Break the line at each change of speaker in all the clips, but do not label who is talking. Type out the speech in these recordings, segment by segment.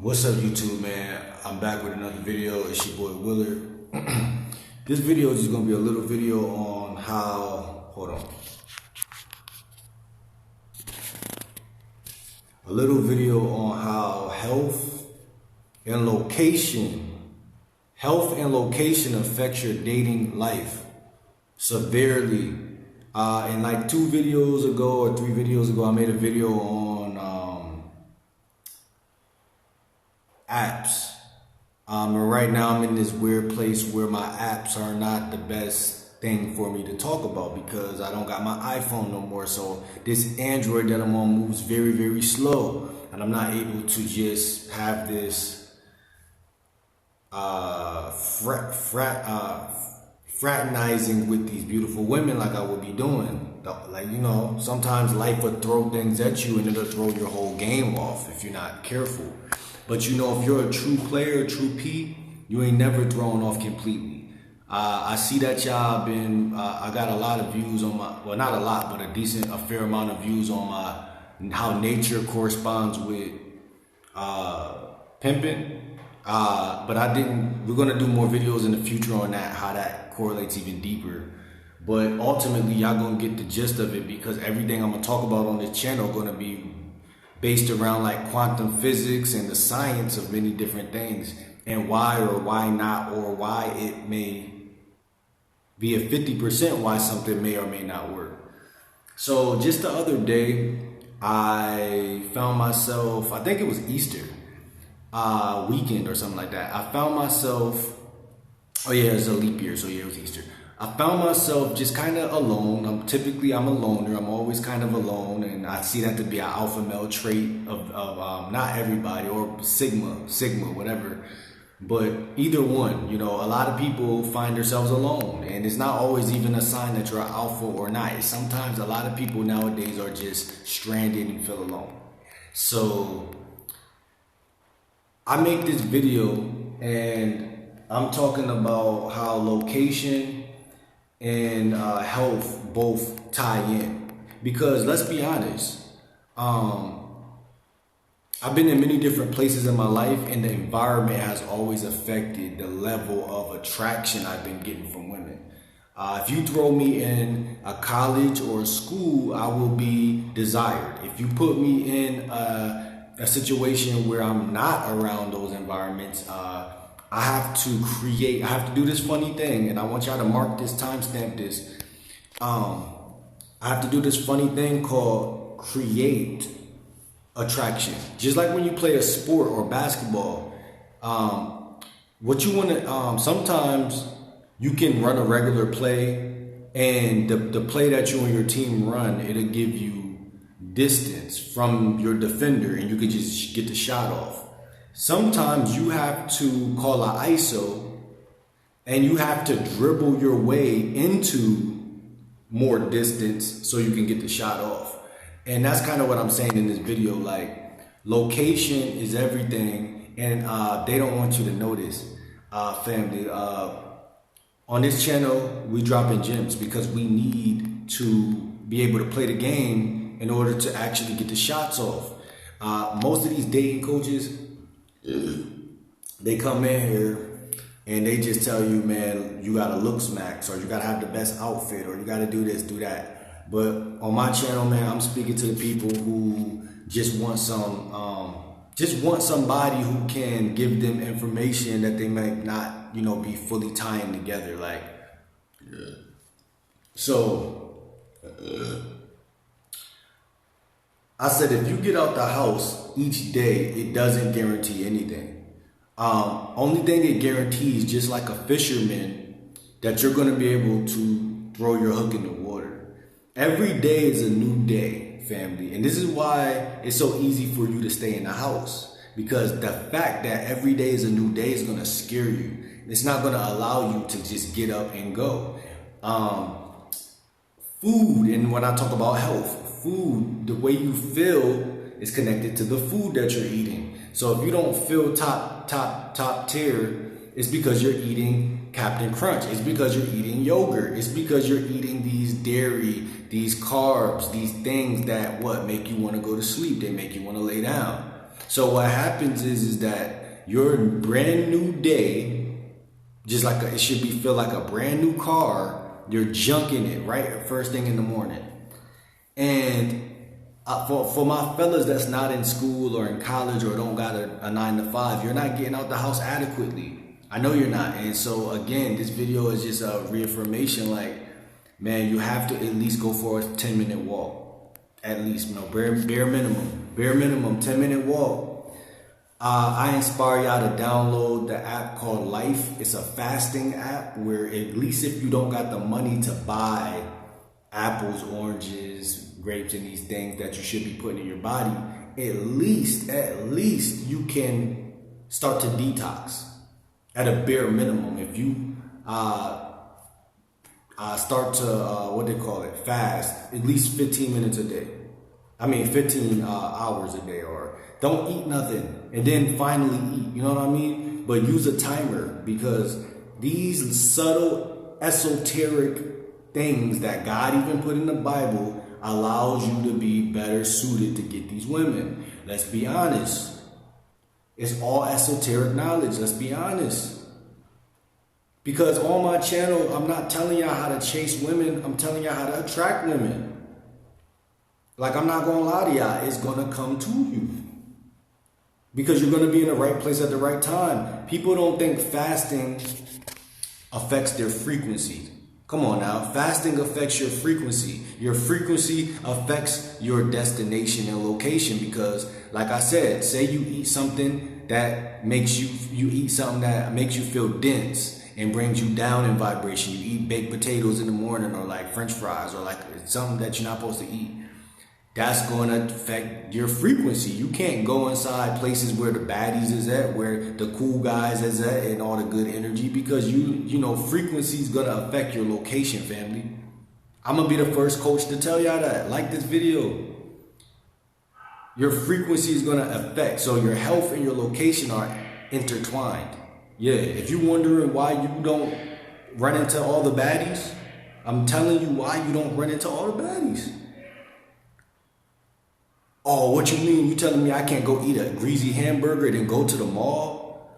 What's up, YouTube, man? I'm back with another video. It's your boy Willard. This video is just gonna be a little video on how, a little video on how health and location affects your dating life severely. And like 2 videos ago or 3 videos ago, I made a video on apps. And right now I'm in this weird place where my apps are not the best thing for me to talk about because I don't got my iPhone no more. So this Android that I'm on moves very, very slow, and I'm not able to just have this fraternizing with these beautiful women like I would be doing. Like, you know, sometimes life will throw things at you and it'll throw your whole game off if you're not careful. But you know, if you're a true player, a true P, you ain't never thrown off completely. I see that y'all been, I got a lot of views on my, well, not a lot, but a fair amount of views on my, how nature corresponds with pimping. But we're gonna do more videos in the future on that, how that correlates even deeper. But ultimately, y'all gonna get the gist of it because everything I'm gonna talk about on this channel gonna be based around like quantum physics and the science of many different things and why or why not, or why it may be a 50% why something may or may not work. So just the other day, I found myself, I think it was Easter weekend or something like that. I found myself, oh yeah, it's a leap year, so yeah, it was Easter. I found myself just kind of alone. I'm a loner. I'm always kind of alone, and I see that to be an alpha male trait of not everybody, or sigma, whatever. But either one, you know, a lot of people find themselves alone, and it's not always even a sign that you're an alpha or not. Sometimes a lot of people nowadays are just stranded and feel alone. So I make this video, and I'm talking about how location and health both tie in, because let's be honest, I've been in many different places in my life, and the environment has always affected the level of attraction I've been getting from women. If you throw me in a college or a school, I will be desired. If you put me in a situation where I'm not around those environments, I have to do this funny thing, and I want y'all to mark this, timestamp this. I have to do this funny thing called create attraction. Just like when you play a sport or basketball, what you want to, sometimes you can run a regular play, and the play that you and your team run, it'll give you distance from your defender, and you could just get the shot off. Sometimes you have to call an ISO, and you have to dribble your way into more distance so you can get the shot off. And that's kind of what I'm saying in this video. Like, location is everything, and they don't want you to know this, family. On this channel, we drop in gems because we need to be able to play the game in order to actually get the shots off. Most of these dating coaches, they come in here and they just tell you, man, you gotta look smacks, or you gotta have the best outfit, or you gotta do this, do that. But on my channel, man, I'm speaking to the people who just want somebody who can give them information that they might not, you know, be fully tying together. Like, so I said, if you get out the house each day, it doesn't guarantee anything. Only thing it guarantees, just like a fisherman, that you're going to be able to throw your hook in the water. Every day is a new day, family. And this is why it's so easy for you to stay in the house, because the fact that every day is a new day is going to scare you. It's not going to allow you to just get up and go. Food, and when I talk about health, food, the way you feel is connected to the food that you're eating. So if you don't feel top tier, it's because you're eating Captain Crunch. It's because you're eating yogurt. It's because you're eating these dairy, these carbs, these things that make you want to go to sleep. They make you want to lay down. So what happens is that your brand new day, just like it should be feel like a brand new car, you're junking it right first thing in the morning. And for my fellas that's not in school or in college or don't got a 9 to 5, you're not getting out the house adequately. I know you're not. And so again, this video is just a reaffirmation, like, man, you have to at least go for a 10-minute walk. At least, bare minimum 10-minute walk. I inspire y'all to download the app called Life. It's a fasting app where at least if you don't got the money to buy apples, oranges, grapes, and these things that you should be putting in your body, at least you can start to detox at a bare minimum. If you start to fast at least 15 minutes a day. 15 hours a day, or don't eat nothing and then finally eat, you know what I mean? But use a timer, because these subtle esoteric things that God even put in the Bible allows you to be better suited to get these women. Let's be honest. It's all esoteric knowledge. Let's be honest. Because on my channel, I'm not telling y'all how to chase women. I'm telling y'all how to attract women. Like, I'm not going to lie to y'all. It's going to come to you. Because you're going to be in the right place at the right time. People don't think fasting affects their frequency. Come on now. Fasting affects your frequency. Your frequency affects your destination and location. Because, like I said, say you eat something that makes you eat something that makes you feel dense and brings you down in vibration. You eat baked potatoes in the morning, or like French fries, or like something that you're not supposed to eat. That's going to affect your frequency. You can't go inside places where the baddies is at, where the cool guys is at, and all the good energy, because you know frequency is going to affect your location, family. I'm going to be the first coach to tell y'all that. Like this video. Your frequency is going to affect. So your health and your location are intertwined. Yeah, if you're wondering why you don't run into all the baddies, I'm telling you why you don't run into all the baddies. Oh, what you mean? You telling me I can't go eat a greasy hamburger and then go to the mall?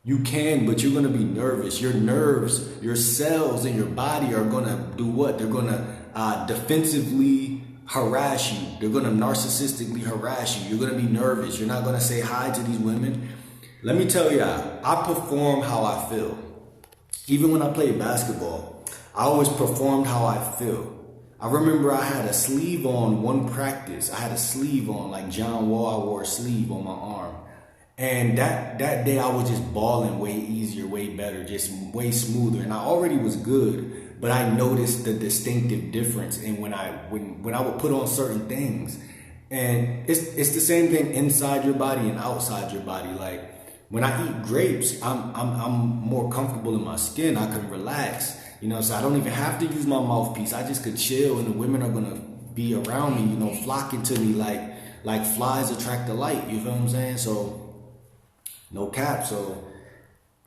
You can, but you're going to be nervous. Your nerves, your cells in your body are going to do what? They're going to defensively harass you. They're going to narcissistically harass you. You're going to be nervous. You're not going to say hi to these women. Let me tell y'all, I perform how I feel. Even when I played basketball, I always performed how I feel. I remember I had a sleeve on one practice. I had a sleeve on, like John Wall, I wore a sleeve on my arm. And that day I was just balling way easier, way better, just way smoother. And I already was good, but I noticed the distinctive difference in when I would put on certain things. And it's the same thing inside your body and outside your body. Like, when I eat grapes, I'm more comfortable in my skin. I can relax. You know, so I don't even have to use my mouthpiece. I just could chill, and the women are gonna be around me, you know, flocking to me like flies attract the light. You feel what I'm saying? So, no cap. So,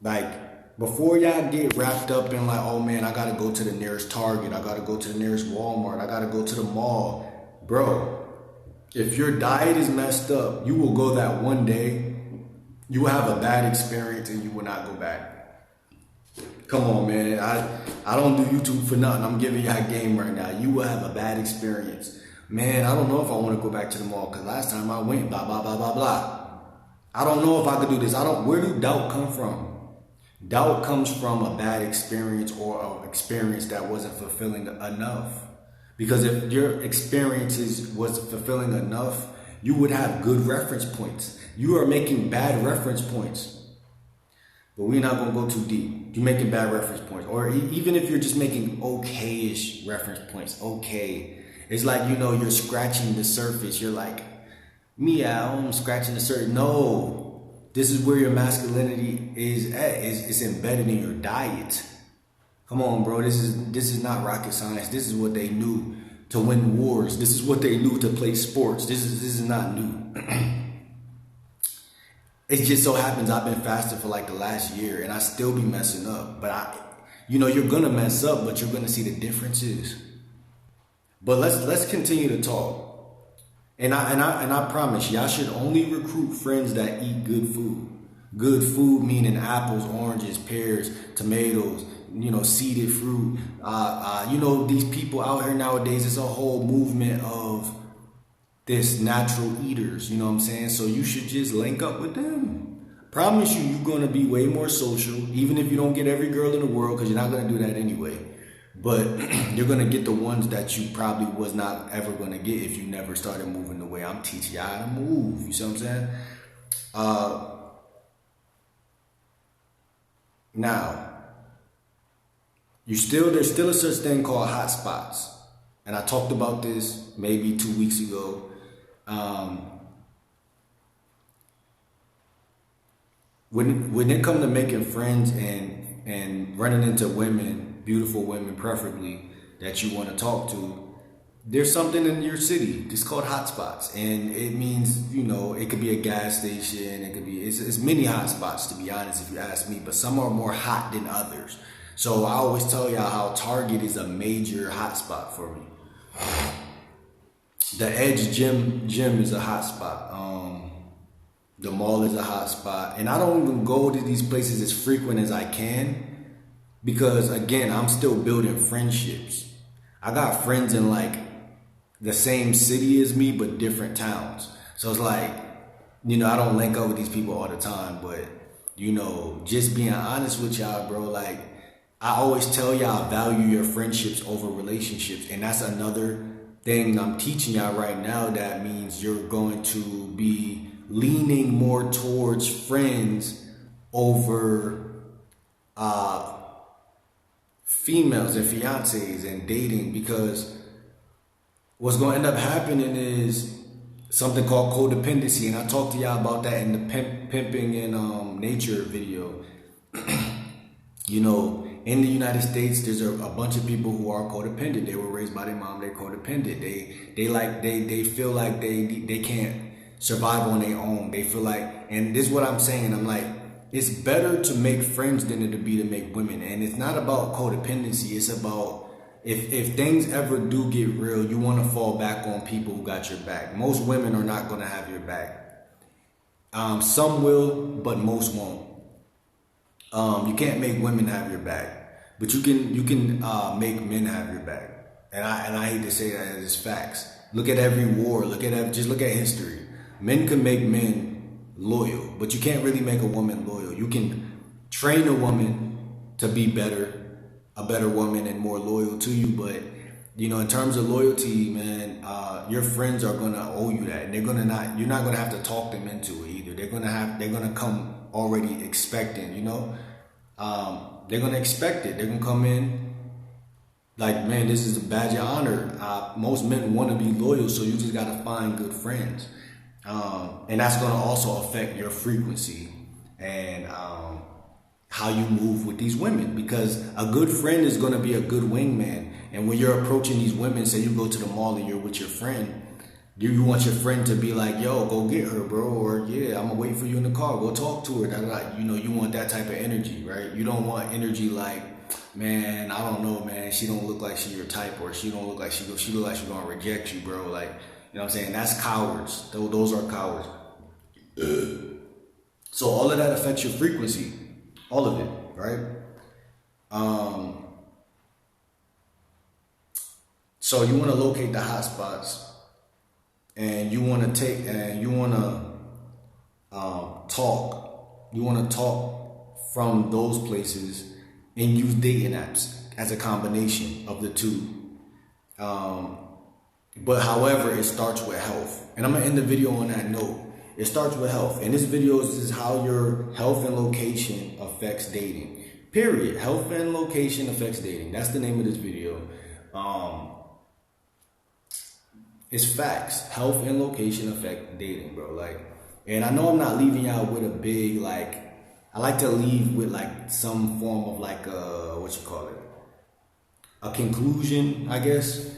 like, before y'all get wrapped up in like, oh man, I gotta go to the nearest Target, I gotta go to the nearest Walmart, I gotta go to the mall, bro. If your diet is messed up, you will go that one day, you will have a bad experience, and you will not go back. Come on, man. I don't do YouTube for nothing. I'm giving y'all a game right now. You will have a bad experience. Man, I don't know if I want to go back to the mall, because last time I went, blah, blah, blah, blah, blah. I don't know if I could do this. Where do doubt come from? Doubt comes from a bad experience, or an experience that wasn't fulfilling enough. Because if your experiences was fulfilling enough, you would have good reference points. You are making bad reference points. But we're not going to go too deep. You're making bad reference points. Or even if you're just making okay-ish reference points, okay. It's like, you know, you're scratching the surface. You're like, meow, I'm scratching the surface. No, this is where your masculinity is at. It's embedded in your diet. Come on, bro. This is not rocket science. This is what they knew to win wars. This is what they knew to play sports. This is not new. It just so happens I've been fasting for like the last year, and I still be messing up. But you're gonna mess up, but you're gonna see the differences. But let's continue to talk. And I promise y'all should only recruit friends that eat good food. Good food meaning apples, oranges, pears, tomatoes, seeded fruit. These people out here nowadays, it's a whole movement of this natural eaters, you know what I'm saying? So you should just link up with them. Promise you're gonna be way more social, even if you don't get every girl in the world, because you're not gonna do that anyway. But you're gonna get the ones that you probably was not ever gonna get if you never started moving the way I'm teaching y'all how to move. You see what I'm saying? Now, there's still a such thing called hot spots. And I talked about this maybe 2 weeks ago. When it comes to making friends and running into women, beautiful women preferably, that you want to talk to, there's something in your city. It's called hotspots, and it means it could be a gas station. It could be it's many hotspots, to be honest, if you ask me. But some are more hot than others. So I always tell y'all how Target is a major hotspot for me. The Edge gym is a hotspot. The mall is a hotspot, and I don't even go to these places as frequent as I can because again, I'm still building friendships. I got friends in like the same city as me, but different towns. So it's like, I don't link up with these people all the time, but just being honest with y'all, bro, like I always tell y'all, value your friendships over relationships. And that's another thing I'm teaching y'all right now. That means you're going to be leaning more towards friends over females and fiancés and dating, because what's going to end up happening is something called codependency, and I talked to y'all about that in the pimping in nature video. In the United States, there's a bunch of people who are codependent. They were raised by their mom. They're codependent. They feel like they can't survive on their own. They feel like, and this is what I'm saying. I'm like, it's better to make friends than it to be to make women. And it's not about codependency. It's about if things ever do get real, you want to fall back on people who got your back. Most women are not going to have your back. Some will, but most won't. You can't make women have your back, but you can make men have your back. And I hate to say that, it's facts. Look at every war. Just look at history. Men can make men loyal, but you can't really make a woman loyal. You can train a woman to be a better woman and more loyal to you. But in terms of loyalty, man, your friends are gonna owe you that, and you're not gonna have to talk them into it either. They're gonna come already expecting, they're gonna expect it. They're gonna come in like, man, this is a badge of honor. Most men want to be loyal, so you just gotta find good friends, and that's gonna also affect your frequency and how you move with these women, because a good friend is gonna be a good wingman. And when you're approaching these women, say you go to the mall and you're with your friend, you want your friend to be like, yo, go get her, bro. Or, yeah, I'm going to wait for you in the car. Go talk to her. You want that type of energy, right? You don't want energy like, man, I don't know, man. She don't look like she your type, or she don't look like she look like she's going to reject you, bro. Like, you know what I'm saying? That's cowards. Those are cowards. So all of that affects your frequency. All of it, right? So you want to locate the hot spots. And you want to talk. You want to talk from those places and use dating apps as a combination of the two. But however, it starts with health. And I'm going to end the video on that note. It starts with health. And this video is how your health and location affects dating. Period. Health and location affects dating. That's the name of this video. It's facts. Health and location affect dating, bro. Like, and I know I'm not leaving y'all with a big, like, I like to leave with like some form of like a conclusion, I guess.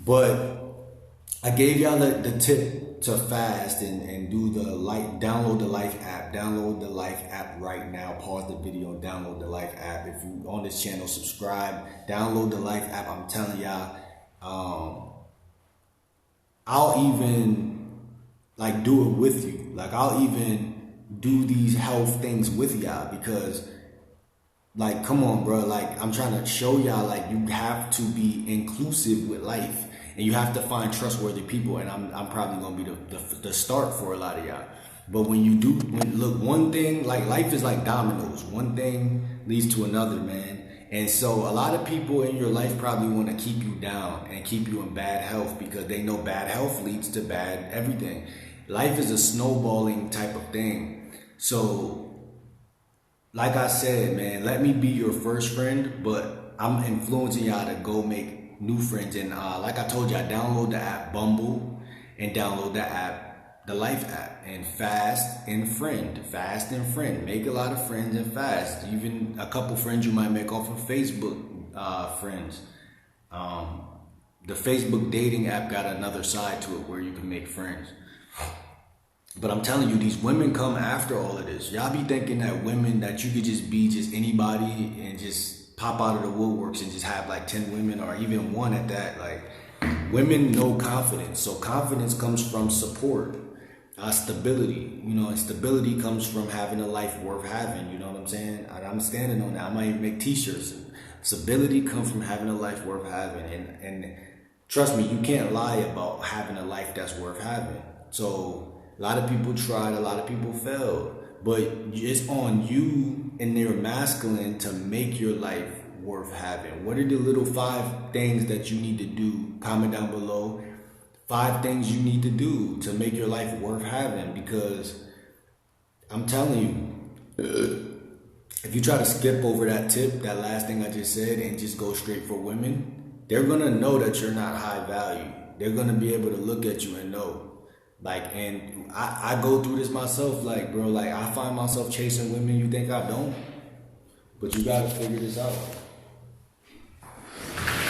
But I gave y'all the tip to fast and do download the Life app. Download the Life app right now. Pause the video and download the Life app. If you on this channel, subscribe. Download the Life app. I'm telling y'all, I'll even like do it with you. Like I'll even do these health things with y'all because like, come on, bro. Like, I'm trying to show y'all, like, you have to be inclusive with life, and you have to find trustworthy people. And I'm probably gonna be the start for a lot of y'all. But when you do, look, one thing, like, life is like dominoes. One thing leads to another, man. And so a lot of people in your life probably want to keep you down and keep you in bad health because they know bad health leads to bad everything. Life is a snowballing type of thing. So, like I said, man, let me be your first friend, but I'm influencing y'all to go make new friends. And like I told you, I download the app Bumble and download the app, the Life app, and fast and friend. Make a lot of friends and fast. Even a couple friends you might make off of Facebook friends. The Facebook dating app got another side to it where you can make friends. But I'm telling you, these women come after all of this. Y'all be thinking that women, that you could just be just anybody and just pop out of the woodworks and just have like 10 women or even one at that. Like, women know confidence. So confidence comes from support, stability, you know, and stability comes from having a life worth having. You know what I'm saying? I'm standing on that. I might even make t-shirts. Stability comes from having a life worth having. And trust me, you can't lie about having a life that's worth having. So, a lot of people tried, a lot of people failed, but it's on you and their masculine to make your life worth having. What are the little 5 things that you need to do? Comment down below. 5 things you need to do to make your life worth having, because I'm telling you, if you try to skip over that tip, that last thing I just said, and just go straight for women, they're going to know that you're not high value. They're going to be able to look at you and know. Like, and I go through this myself, like, bro, like, I find myself chasing women you think I don't, but you gotta figure this out.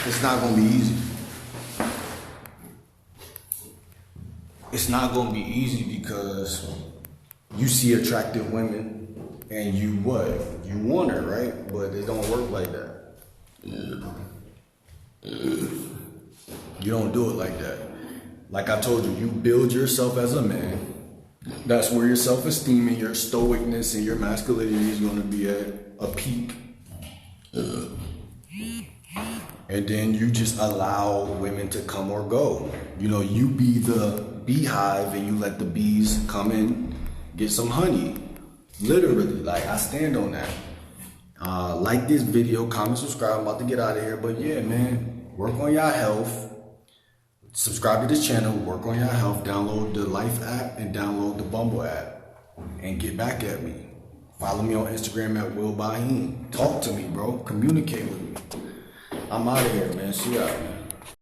It's not gonna be easy. It's not gonna be easy because you see attractive women and you what? You want her, right? But it don't work like that. You don't do it like that. Like I told you, you build yourself as a man. That's where your self-esteem and your stoicness and your masculinity is going to be at a peak. And then you just allow women to come or go. You know, you be the beehive and you let the bees come in, get some honey. Literally, like, I stand on that. Like this video, comment, subscribe. I'm about to get out of here. But yeah, man, work on your health. Subscribe to this channel, work on your health, download the Life app and download the Bumble app and get back at me. Follow me on Instagram at Will Baheen. Talk to me, bro. Communicate with me. I'm out of here, man. See y'all, man.